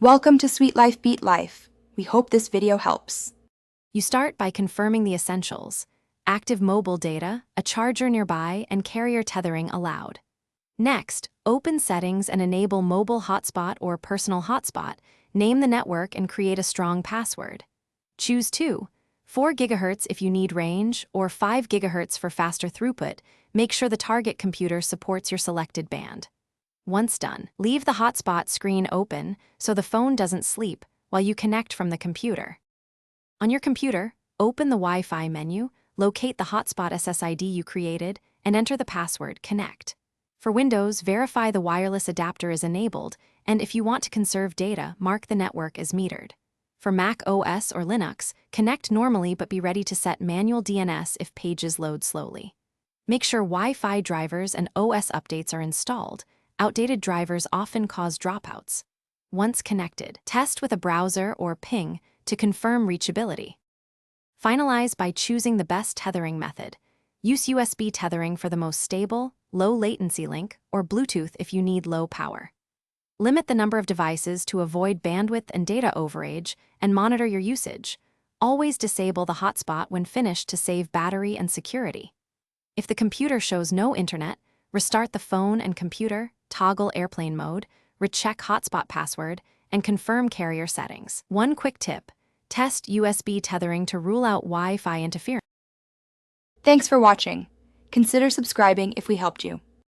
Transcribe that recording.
Welcome to Sweet Life Beat Life. We hope this video helps. You start by confirming the essentials: active mobile data, a charger nearby, and carrier tethering allowed. Next, open Settings and enable Mobile Hotspot or Personal Hotspot. Name the network and create a strong password. Choose 4 GHz if you need range, or 5 GHz for faster throughput. Make sure the target computer supports your selected band. Once done, leave the hotspot screen open so the phone doesn't sleep while you connect from the computer. On your computer, open the Wi-Fi menu, locate the hotspot SSID you created, and enter the password connect. For Windows, verify the wireless adapter is enabled, and if you want to conserve data, mark the network as metered. For Mac OS or Linux, connect normally but be ready to set manual DNS if pages load slowly. Make sure Wi-Fi drivers and OS updates are installed. Outdated drivers often cause dropouts. Once connected, test with a browser or ping to confirm reachability. Finalize by choosing the best tethering method. Use USB tethering for the most stable, low-latency link, or Bluetooth if you need low power. Limit the number of devices to avoid bandwidth and data overage, and monitor your usage. Always disable the hotspot when finished to save battery and security. If the computer shows no internet, restart the phone and computer, toggle airplane mode, recheck hotspot password, and confirm carrier settings. One quick tip: test USB tethering to rule out Wi-Fi interference. Thanks for watching. Consider subscribing if we helped you.